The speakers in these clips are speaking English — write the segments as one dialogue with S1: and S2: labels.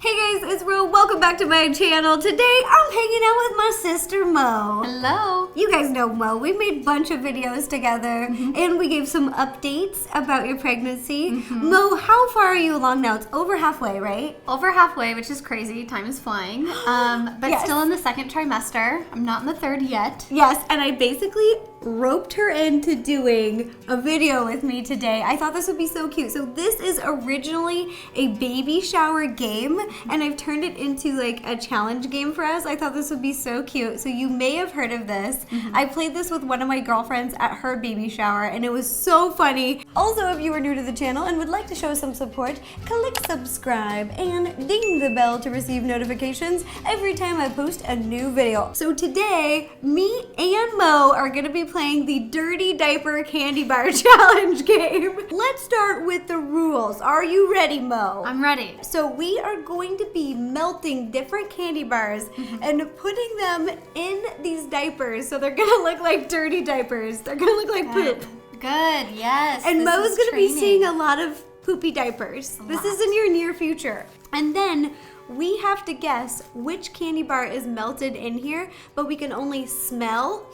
S1: Hey guys, it's Ro. Welcome back to my channel. Today I'm hanging out with my sister Mo.
S2: Hello.
S1: You guys know Mo. We made a bunch of videos together and we gave some updates about your pregnancy. Mo, how far are you along now? It's over halfway, right?
S2: Over halfway, which is crazy. Time is flying. But
S1: Yes.
S2: still in the second trimester. I'm not in the third yet.
S1: Yes, and I basically roped her into doing a video with me today. I thought this would be so cute. So this is originally a baby shower game, and I've turned it into like a challenge game for us. I thought this would be so cute. So you may have heard of this. I played this with one of my girlfriends at her baby shower, and it was so funny. Also, if you are new to the channel and would like to show some support, click subscribe and ding the bell to receive notifications every time I post a new video. So today, me and Mo are gonna be playing the Dirty Diaper Candy Bar challenge game. Let's start with the rules. Are you ready, Mo?
S2: I'm ready.
S1: So we are going to be melting different candy bars and putting them in these diapers. So they're gonna look like dirty diapers. They're gonna look like poop.
S2: Good, yes.
S1: And
S2: this
S1: Mo's
S2: is
S1: gonna be
S2: training.
S1: seeing a lot of poopy diapers. This is in your near future. And then we have to guess which candy bar is melted in here, but we can only smell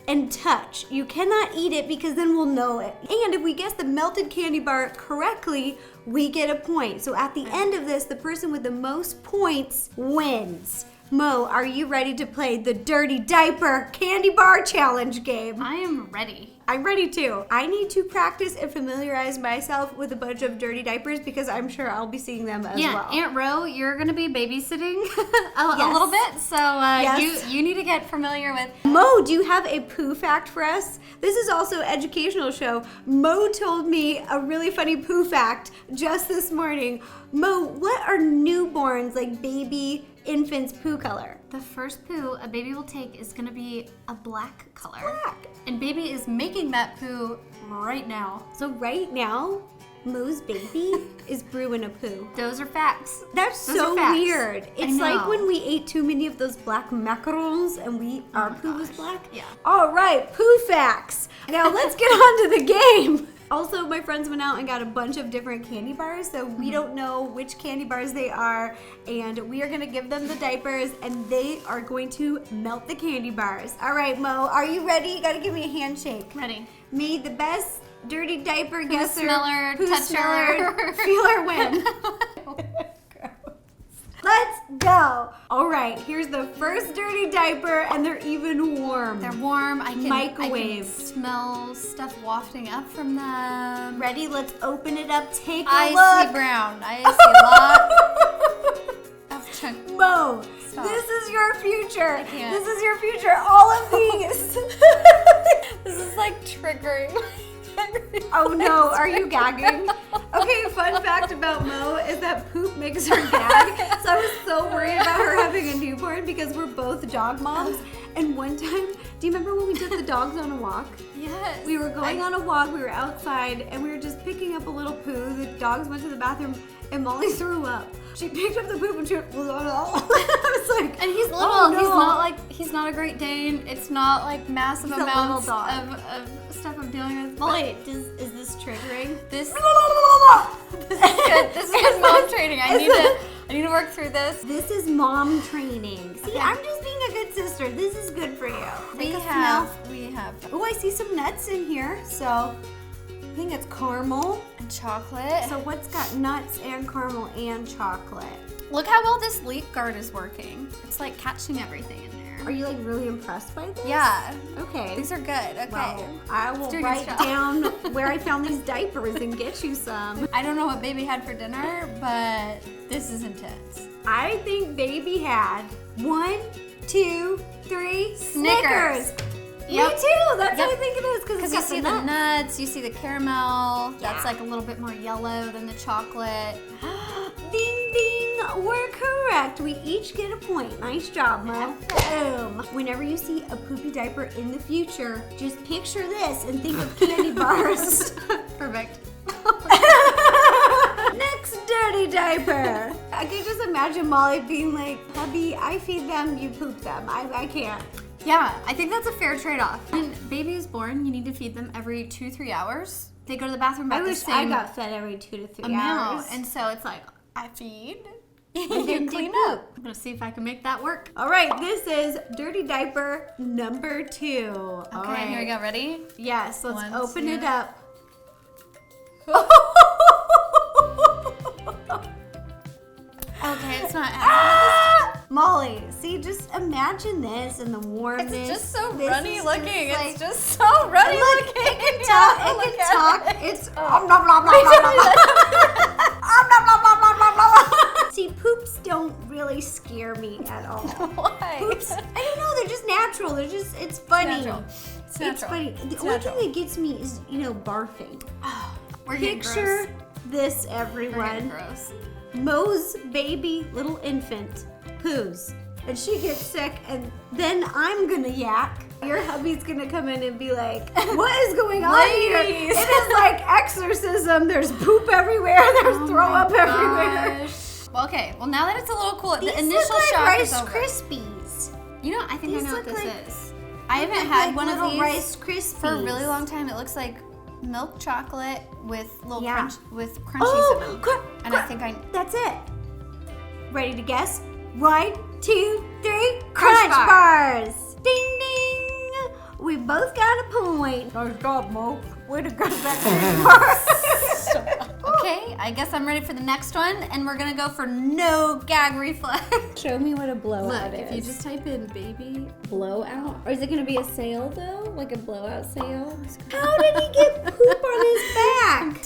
S1: and touch. You cannot eat it because then we'll know it. And if we guess the melted candy bar correctly, we get a point. So at the end of this, the person with the most points wins. Mo, are you ready to play the Dirty Diaper Candy Bar Challenge game?
S2: I am ready.
S1: I'm ready too. I need to practice and familiarize myself with a bunch of dirty diapers because I'm sure I'll be seeing them as well.
S2: Aunt Ro, you're going to be babysitting a
S1: Yes.
S2: little bit, so
S1: Yes.
S2: you need to get familiar with.
S1: Mo, do you have a poo fact for us? This is also an educational show. Mo told me a really funny poo fact just this morning. Mo, what are newborns, like baby infants' poo color?
S2: The first poo a baby will take is going to be a black color.
S1: Black.
S2: And baby is making that poo right now.
S1: So right now, Mo's baby is brewing a poo.
S2: Those are facts.
S1: That's
S2: Those
S1: so
S2: are facts.
S1: weird. It's
S2: know.
S1: like when we ate too many of those black macarons and our poo was
S2: gosh.
S1: black.
S2: Yeah.
S1: All right, poo facts. Now let's get on to the game. Also, my friends went out and got a bunch of different candy bars, so we don't know which candy bars they are, and we are gonna give them the diapers, and they are going to melt the candy bars. All right, Mo, are you ready? You gotta give me a handshake.
S2: Ready.
S1: Me, the best dirty diaper guesser,
S2: smeller,
S1: poo
S2: toucher.
S1: smeller, feeler win. Let's go. All right, here's the first dirty diaper, and they're even warm.
S2: They're warm. I can
S1: Microwave.
S2: smell stuff wafting up from them.
S1: Ready? Let's open it up. Take a
S2: I
S1: look.
S2: see brown. I see a lot of chunk.
S1: Mo,
S2: Stop.
S1: this is your future.
S2: I can't.
S1: This is your future. All of these.
S2: This is like triggering.
S1: Oh no, are you gagging? Okay, fun fact about Mo is that poop makes her gag. So I was so worried about her having a newborn because we're both dog moms. And one time, do you remember when we took the dogs on a walk?
S2: Yes.
S1: We were going on a walk, we were outside, and we were just picking up a little poo. The dogs went to the bathroom, and Molly threw up. She picked up the poop and she went, I was like,
S2: And he's little.
S1: oh, no.
S2: He's not a Great Dane. It's not like massive
S1: He's a
S2: amounts
S1: little dog.
S2: of stuff I'm dealing with. but
S1: Molly, is this triggering?
S2: This is good. This is good mom training. I need to work through this.
S1: This is mom training. See, I'm just being a good sister. This is good for you.
S2: We
S1: Take a
S2: have.
S1: smell. Oh, I see some nuts in here. So I think it's caramel.
S2: And chocolate.
S1: So what's got nuts and caramel and chocolate?
S2: Look how well this leaf guard is working. It's like catching everything in there.
S1: Are you like really impressed by this?
S2: Yeah.
S1: Okay.
S2: These are good. Okay.
S1: Well, I will
S2: doing
S1: write
S2: its job.
S1: down where I found these diapers and get you some.
S2: I don't know what baby had for dinner, but this is intense.
S1: I think baby had 1, 2, 3 Snickers.
S2: Yep.
S1: Me too. That's
S2: Yep.
S1: what I think it is because
S2: Because you see the nuts, you see the caramel. That's
S1: Yeah.
S2: like a little bit more yellow than the chocolate.
S1: Ding ding, we're correct. We each get a point. Nice job, Mom. Boom. Whenever you see a poopy diaper in the future, just picture this and think of candy bars.
S2: Perfect.
S1: Next dirty diaper. I can just imagine Molly being like, hubby, I feed them, you poop them. I can't.
S2: Yeah, I think that's a fair trade-off. When baby is born, you need to feed them every 2-3 hours. They go to the bathroom about
S1: I
S2: the
S1: wish
S2: same
S1: I got fed every 2 to 3
S2: amount.
S1: hours.
S2: And so it's like, I feed, You
S1: didn't
S2: clean
S1: do
S2: up. I'm gonna see if I can make that work.
S1: All right, this is Dirty Diaper number 2.
S2: Okay,
S1: All right.
S2: here we go. Ready?
S1: Yes, let's
S2: 1,
S1: open
S2: 2.
S1: it up.
S2: Okay, it's not.
S1: Molly, see, just imagine this and the warmness.
S2: It's just so
S1: This
S2: runny
S1: is
S2: looking.
S1: just
S2: It's just so runny
S1: Look,
S2: looking.
S1: it can
S2: You
S1: talk.
S2: have to
S1: It
S2: look
S1: can
S2: at
S1: talk.
S2: it.
S1: It's nom nom nom nom nom nom. Nom nom nom nom nom nom nom. See, poops don't really scare me at all.
S2: Why?
S1: Poops, I don't know. They're just natural. They're just. It's funny.
S2: natural. It's natural.
S1: funny. The only thing that gets me is barfing.
S2: We're getting
S1: Picture this,
S2: gross. We're getting
S1: everyone.
S2: gross.
S1: Mo's baby little infant poos, and she gets sick, and then I'm gonna yak. Your hubby's gonna come in and be like, "What is going on here?
S2: Ladies.
S1: It is like exorcism. There's poop everywhere. There's throw up everywhere."
S2: Gosh. Well, okay. Well, now that it's a little cool,
S1: These
S2: the initial
S1: look like
S2: shock
S1: Rice
S2: is over.
S1: Krispies.
S2: You know, I think
S1: These
S2: I know what
S1: look
S2: this
S1: like-
S2: is. I haven't
S1: Look
S2: had
S1: like
S2: one of
S1: little
S2: these
S1: Rice Krispies
S2: for a really long time. It looks like milk chocolate with little
S1: Yeah.
S2: crunch with crunchies in them. And I think
S1: That's it. Ready to guess? 1, 2, 3.
S2: Crunch
S1: Crunch
S2: bar.
S1: bars. Ding ding. We both got a point. Nice job, Mo. Way to go back to
S2: Okay, I guess I'm ready for the next one, and we're gonna go for no gag reflex.
S1: Show me what a blowout
S2: Look,
S1: is.
S2: if you just type in baby.
S1: blowout, or is it gonna be a sail though? Like a blowout sail? How did he get poop on his back?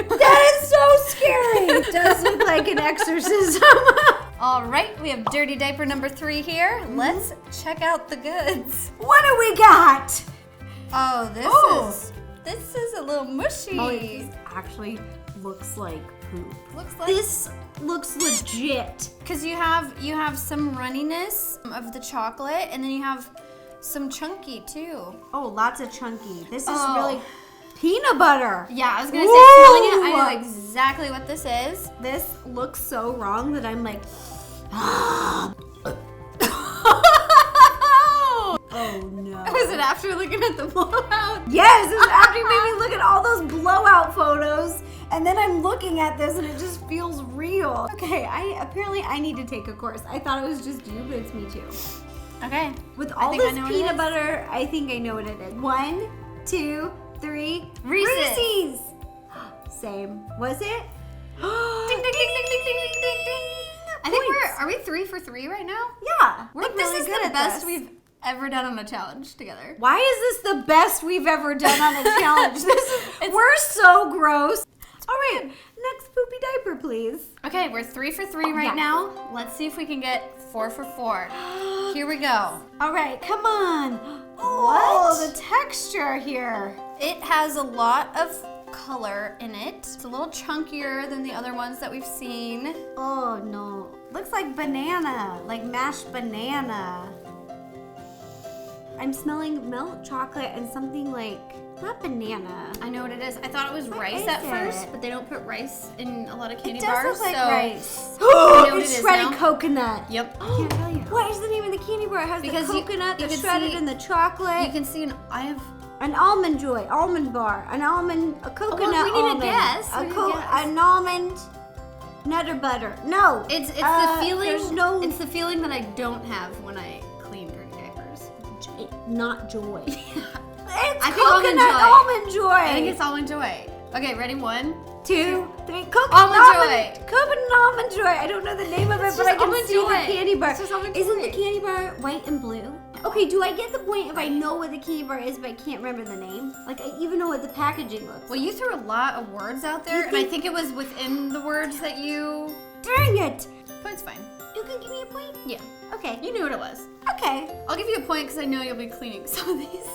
S1: That is so scary. It does look like an exorcism.
S2: All right, we have dirty diaper number 3 here. Let's check out the goods.
S1: What do we got?
S2: Oh,
S1: Oh.
S2: this is a little mushy.
S1: Oh, this actually looks like poop.
S2: Looks like
S1: This looks legit.
S2: because you have some runniness of the chocolate, and then you have some chunky too.
S1: Oh, lots of chunky. This is
S2: Oh.
S1: really peanut butter.
S2: Yeah, I was gonna say,
S1: Woo!
S2: smelling it, I know exactly what this is.
S1: This looks so wrong that I'm like, oh no.
S2: Was it after looking at the blowout?
S1: Yes, it's after you made me look at all those blowout photos, and then I'm looking at this and it just feels real. Okay, apparently I need to take a course. I thought it was just you, but it's me too.
S2: Okay.
S1: With
S2: I
S1: all
S2: think I
S1: this
S2: know what it
S1: peanut
S2: is.
S1: butter, I think I know what it is. 1, 2, 3.
S2: Reese's.
S1: Same. Was it?
S2: Ding, ding, ding, ding, ding, ding, ding, ding, ding. I think are we 3 for 3 right now?
S1: Yeah.
S2: We're
S1: like,
S2: really
S1: this is
S2: good
S1: the
S2: at
S1: best
S2: this. We've ever done on a challenge together.
S1: Why is this the best we've ever done on a challenge? We're so gross. All right, next poopy diaper, please.
S2: Okay, we're 3 for 3 right
S1: Yeah.
S2: now. Let's see if we can get 4 for 4. Here we go.
S1: All right, come on. Oh,
S2: What?
S1: the texture here.
S2: It has a lot of color in it. It's a little chunkier than the other ones that we've seen.
S1: Oh no, looks like banana, like mashed banana. I'm smelling milk chocolate and something like, not banana.
S2: I know what it is. I thought it was
S1: What
S2: rice
S1: is
S2: at
S1: it?
S2: first, but they don't put rice in a lot of candy
S1: It does
S2: bars.
S1: look like
S2: so
S1: rice.
S2: know what
S1: It's
S2: it is
S1: shredded
S2: now?
S1: coconut.
S2: Yep.
S1: I can't tell you. What is the name of the candy bar? It has
S2: Because
S1: the
S2: you-
S1: coconut,
S2: you
S1: the
S2: can
S1: shredded,
S2: see-
S1: and the chocolate.
S2: You can see I have
S1: An almond joy, almond bar, a coconut
S2: we need a
S1: almond,
S2: guess. We need a guess.
S1: an almond nutter butter. No,
S2: it's the
S1: there's
S2: feeling
S1: no
S2: it's the feeling that I don't have when I clean dirty diapers.
S1: not joy. It's
S2: I think
S1: coconut almond joy.
S2: I think it's almond joy. Okay, ready? 1,
S1: 2, 3. Coconut
S2: Almond Joy.
S1: Coconut almond joy. I don't know the name of it,
S2: It's
S1: but
S2: just
S1: I can
S2: Almond
S1: see
S2: Joy.
S1: the candy bar.
S2: It's just Almond
S1: Isn't the
S2: Joy.
S1: candy bar white and blue? Okay, do I get the point if I know what the candy bar is, but I can't remember the name? Like, I even know what the packaging looks
S2: Well, you threw a lot of words out there, and I think it was within the words that you.
S1: Dang it!
S2: But it's fine.
S1: You can give me a point?
S2: Yeah,
S1: Okay.
S2: you knew what it was.
S1: Okay.
S2: I'll give you a point because I know you'll be cleaning some of these.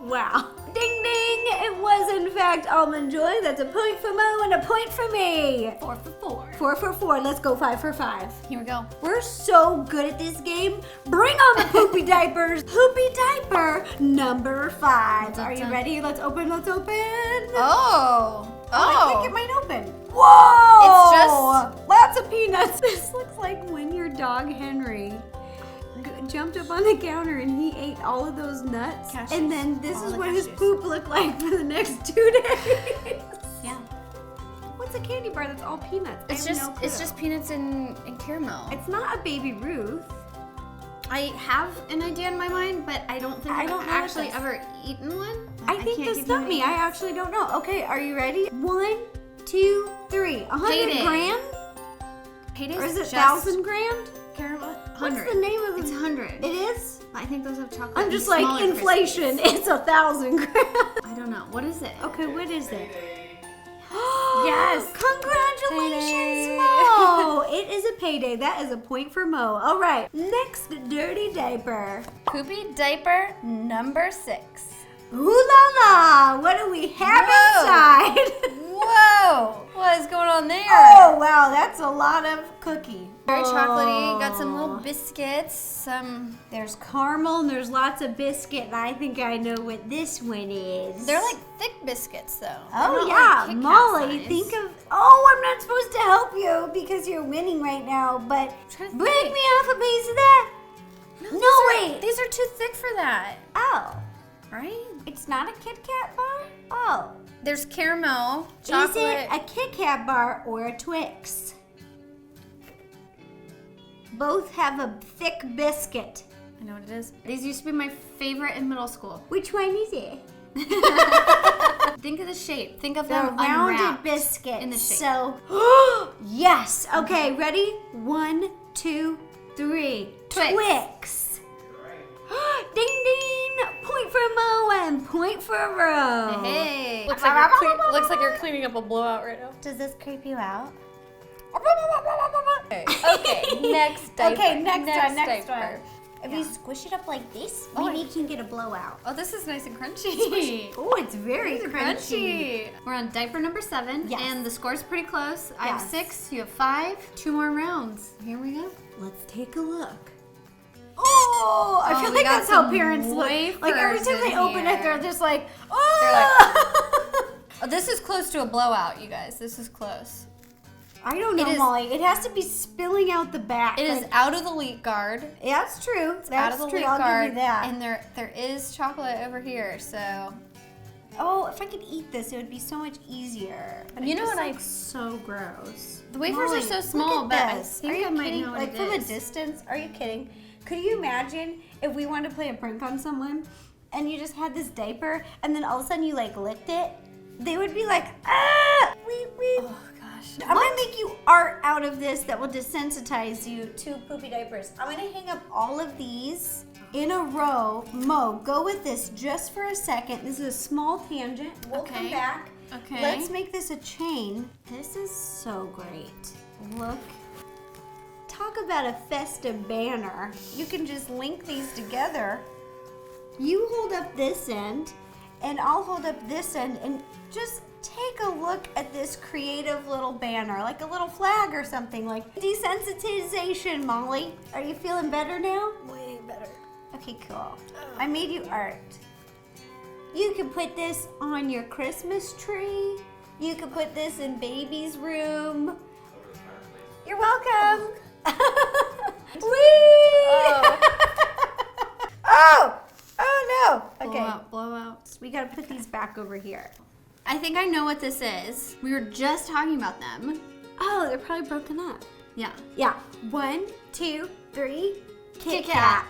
S1: Wow. Ding ding! It was in fact almond joy. That's a point for Mo and a point for me.
S2: 4 for 4.
S1: 4 for 4. Let's go 5 for 5.
S2: Here we go.
S1: We're so good at this game. Bring on the poopy diapers. Poopy diaper number 5. Are you ready? Let's open. Let's open.
S2: Oh.
S1: I think it might open. Whoa!
S2: It's just-
S1: lots of peanuts. This looks like when your dog Henry jumped up on the counter and he ate all of those nuts.
S2: Cashews.
S1: And then this
S2: All
S1: is
S2: the
S1: what his
S2: cashews.
S1: poop looked like for the next 2 days.
S2: Yeah.
S1: What's a candy bar that's all peanuts?
S2: It's just peanuts and caramel.
S1: It's not a Baby Ruth.
S2: I have an idea in my mind, but I don't think I've actually ever eaten one.
S1: I think this stumped me. I actually don't know. Okay, are you ready? 1, 2, 3. 100 grand?
S2: Paydays?
S1: Or is it 1,000 grand?
S2: Caramel? 100.
S1: What's the name of it?
S2: It's 100.
S1: It is?
S2: I think those have chocolate.
S1: I'm just like, inflation. It's 1,000 grand.
S2: I don't know. What is it?
S1: Okay, what is it?
S2: Yes!
S1: Congratulations, Mo! It is a payday. That is a point for Mo. All right, next dirty diaper.
S2: Poopy diaper number 6.
S1: Ooh la la! What do we have inside?
S2: Whoa! What is going on there?
S1: Oh wow, that's a lot of cookie.
S2: Very chocolatey. Got some little biscuits.
S1: There's caramel and there's lots of biscuit, and I think I know what this one is.
S2: They're like thick biscuits, though.
S1: Oh yeah,
S2: like
S1: Molly. Think of. Oh, I'm not supposed to help you because you're winning right now. But break me off a piece of that. No, wait.
S2: These are too thick for that.
S1: Oh,
S2: Right?
S1: it's not a Kit Kat bar. Oh,
S2: There's caramel, chocolate.
S1: is it a Kit Kat bar or a Twix? Both have a thick biscuit.
S2: I know what it is. These used to be my favorite in middle school.
S1: Which one is it?
S2: Think of the shape. Think of
S1: The
S2: them
S1: rounded
S2: unwrapped
S1: biscuit.
S2: in the shape.
S1: So, yes. Okay, ready? 1, 2, 3.
S2: Twix.
S1: Ding ding! Point for Mo and point for Ro.
S2: Hey.
S3: Looks like you're cleaning up a blowout right now.
S1: Does this creep you out?
S3: Okay, next diaper.
S1: Okay, next one.
S3: diaper.
S1: If you squish it up like this,
S2: Oh,
S1: maybe you can get a blowout.
S2: Oh, this is nice and crunchy.
S1: Oh, it's very crunchy.
S2: We're on diaper number 7,
S1: Yes.
S2: and the score's pretty close. I have
S1: Yes.
S2: 6, you have 5. 2 more rounds. Here we go.
S1: Let's take a look. Oh, I feel
S2: we
S1: like
S2: got
S1: that's how
S2: some
S1: parents look. Like every
S2: wafers
S1: time they
S2: in
S1: open it,
S2: here.
S1: they're just like, oh.
S2: Oh, this is close to a blowout, you guys. This is close.
S1: I don't know,
S2: It is-
S1: Molly. It has to be spilling out the back.
S2: It is out of the leak guard.
S1: Yeah, that's true.
S2: It's
S1: That's
S2: out of the
S1: true.
S2: leak
S1: I'll
S2: guard.
S1: give you that.
S2: And there is chocolate over here, so.
S1: Oh, if I could eat this, it would be so much easier. But
S2: You
S1: it
S2: know
S1: just
S2: what I-
S1: looks so gross.
S2: The wafers
S1: Molly,
S2: are so
S1: look
S2: small,
S1: at
S2: but I
S1: this.
S2: think
S1: Are you
S2: I might
S1: kidding?
S2: know what
S1: like
S2: it
S1: from a
S2: is.
S1: distance? Are you kidding? Could you imagine if we wanted to play a prank on someone and you just had this diaper and then all of a sudden you like licked it? They would be like, ah, weep, weep.
S2: Oh, gosh.
S1: I'm gonna make you art out of this that will desensitize you to poopy diapers. I'm gonna hang up all of these in a row. Mo, go with this just for a second. This is a small tangent. We'll come
S2: Okay.
S1: back.
S2: Okay.
S1: Let's make this a chain. This is so great. Look. Talk about a festive banner. You can just link these together. You hold up this end, and I'll hold up this end, and just take a look at this creative little banner, like a little flag or something, like desensitization, Molly. Are you feeling better now?
S3: Way better.
S1: Okay, cool. I made you art. You can put this on your Christmas tree. You can put this in baby's room. You're welcome. Whee! Oh! Oh no! Okay.
S2: Blowout.
S1: We gotta put these back over here.
S2: I think I know what this is. We were just talking about them.
S1: Oh, they're probably broken up.
S2: Yeah.
S1: Yeah. 1, 2, 3.
S2: Kit Kat.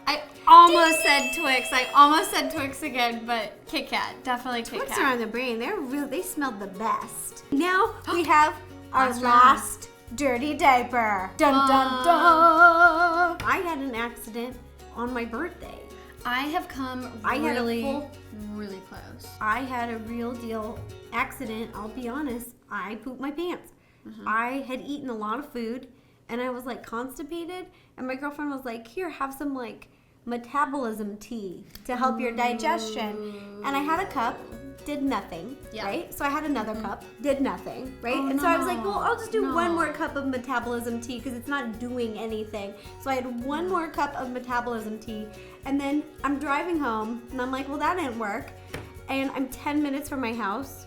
S2: I almost said Twix. I almost said Twix again, but Kit Kat. Definitely Kit
S1: Twix
S2: Kat.
S1: are on the brain. They smelled the best. Now we have our
S2: Last
S1: last dirty diaper. Dun dun dun. I had an accident on my birthday.
S2: I have come
S1: I had a
S2: really,
S1: full-
S2: really close.
S1: I had a real deal accident. I'll be honest. I pooped my pants. I had eaten a lot of food and I was like constipated. And my girlfriend was like, here, have some like metabolism tea to help your digestion. And I had a cup, did nothing,
S2: Yeah.
S1: right? So I had another cup, did nothing, right? And so I was like, well, I'll just do one more cup of metabolism tea because it's not doing anything. So I had one more cup of metabolism tea. And then I'm driving home and I'm like, well, that didn't work. And I'm 10 minutes from my house,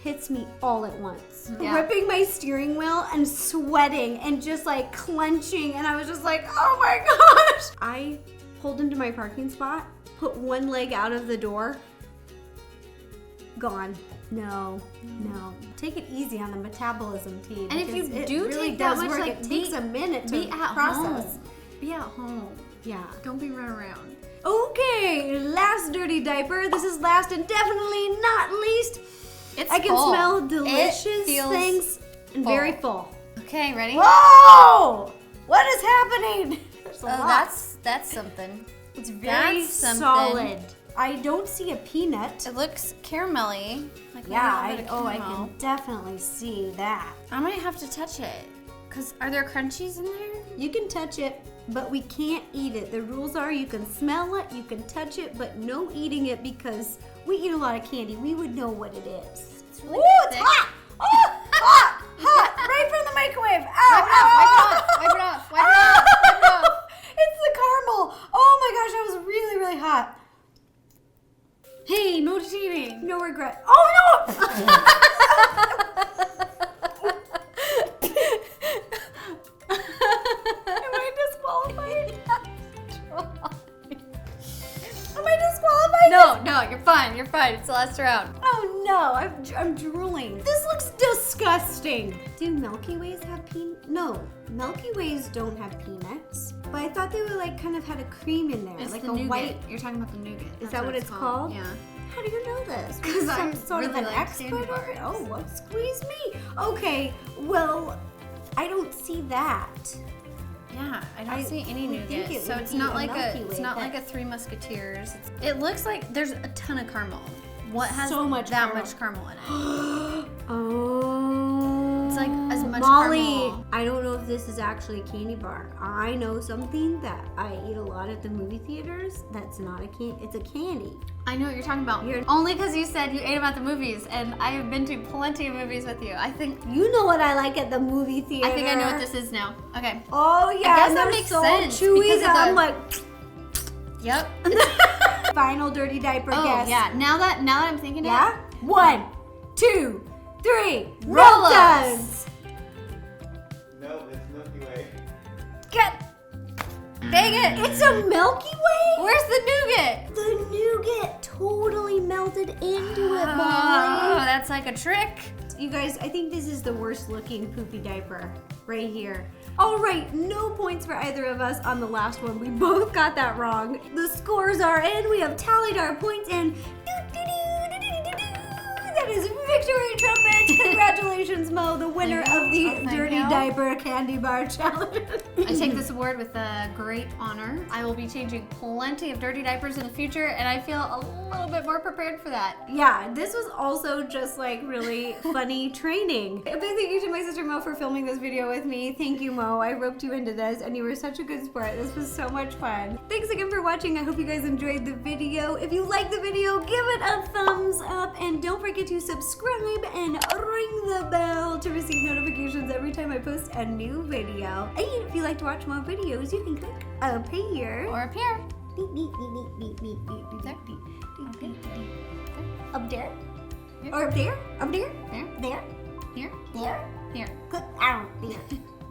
S1: hits me all at once.
S2: Yeah.
S1: Gripping my steering wheel and sweating and just like clenching. And I was just like, oh my gosh. I pulled into my parking spot, put one leg out of the door, gone. No. Take it easy on the metabolism, T.
S2: And if you
S1: because
S2: do
S1: it really
S2: take that
S1: does
S2: much,
S1: work.
S2: like,
S1: it takes a minute to
S2: be at
S1: process.
S2: home. Be at home.
S1: Yeah.
S2: Don't be running around.
S1: Okay, last dirty diaper. This is last and definitely not least.
S2: It's
S1: I can
S2: full.
S1: smell delicious
S2: It feels
S1: things and
S2: full.
S1: very full.
S2: Okay, ready?
S1: Whoa! What is happening? There's a lot.
S3: That's something.
S1: It's very
S2: That's something.
S1: solid. I don't see a peanut.
S2: It looks caramelly. Like
S1: Yeah,
S2: maybe a little bit of
S1: I
S2: caramel.
S1: can definitely see that.
S2: I might have to touch it. Cause are there crunchies in there?
S1: You can touch it, but we can't eat it. The rules are you can smell it, you can touch it, but no eating it because we eat a lot of candy. We would know what it is.
S2: It's really
S1: Ooh, it's
S2: thick.
S1: hot! Oh, hot! Right from the microwave. Ow,
S2: Wipe it off. Wipe it off.
S1: It's the caramel. Oh my gosh, that was really, really hot.
S2: Hey, no cheating.
S1: No regret. Oh no! Am I disqualified? Am I disqualified?
S2: No, you're fine. It's the last round.
S1: Oh no, I'm drooling. This looks disgusting. Do Milky Ways have peanuts? No, Milky Ways don't have peanuts. But I thought they were like kind of had a cream in there,
S2: It's
S1: like
S2: the
S1: a
S2: nougat.
S1: white.
S2: You're talking about the nougat.
S1: Is that what it's called?
S2: Yeah.
S1: How do you know this?
S2: 'Cause I
S1: Some sort of
S2: really
S1: an
S2: like
S1: expert
S2: candy
S1: over it?
S2: bars.
S1: Oh, what? Squeeze me. Okay, well, I don't see that.
S2: Yeah, I don't
S1: I
S2: see any
S1: would think
S2: nougat.
S1: it
S2: So
S1: would
S2: it's
S1: be
S2: not
S1: a
S2: like
S1: Milky
S2: it's
S1: Way,
S2: not
S1: but-
S2: like a Three Musketeers. It looks like there's a ton of caramel. What has
S1: So much
S2: that
S1: caramel.
S2: much caramel in it?
S1: Oh.
S2: It's like as much
S1: Molly,
S2: caramel.
S1: I don't know if this is actually a candy bar. I know something that I eat a lot at the movie theaters. That's not a candy. It's a candy.
S2: I know what you're talking about. Only because you said you ate them at the movies, and I have been to plenty of movies with you. I think
S1: You know what I like at the movie theater.
S2: I know what this is now. Okay.
S1: Oh yeah,
S2: guess
S1: and
S2: that
S1: they're
S2: makes
S1: so
S2: sense
S1: chewy
S2: because of
S1: that I'm
S2: the-
S1: like.
S2: Yep.
S1: Final dirty diaper
S2: Oh
S1: guess.
S2: yeah. Now that I'm thinking
S1: Yeah?
S2: it.
S1: 1, 2, 3.
S2: Roll
S1: Roll-Ups.
S4: No, it's Milky Way.
S2: Get. Dang it.
S1: It's a Milky Way?
S2: Where's the nougat?
S1: The nougat totally melted into it,
S2: Oh,
S1: Molly.
S2: that's like a trick.
S1: You guys, I think this is the worst looking poopy diaper right here. All right, no points for either of us on the last one. We both got that wrong. The scores are in. We have tallied our points and that is victory trumpet. Congratulations, Mo, the winner of the
S2: Oh, thank
S1: Dirty
S2: you.
S1: Diaper Candy Bar Challenge.
S2: I take this award with a great honor. I will be changing plenty of dirty diapers in the future, and I feel a little bit more prepared for that.
S1: Yeah, this was also just like really funny training. A big thank you to my sister Mo for filming this video with me. Thank you, Mo. I roped you into this and you were such a good sport. This was so much fun. Thanks again for watching. I hope you guys enjoyed the video. If you liked the video, give it a thumbs up and don't forget to subscribe and ring the bell to receive notifications every time I post a new video. And if you'd like to watch more videos, you can click up here.
S2: Or up here.
S1: Up there? Or up there? Up there?
S2: There.
S1: There?
S2: Here.
S1: There?
S2: Here.
S1: Click out there.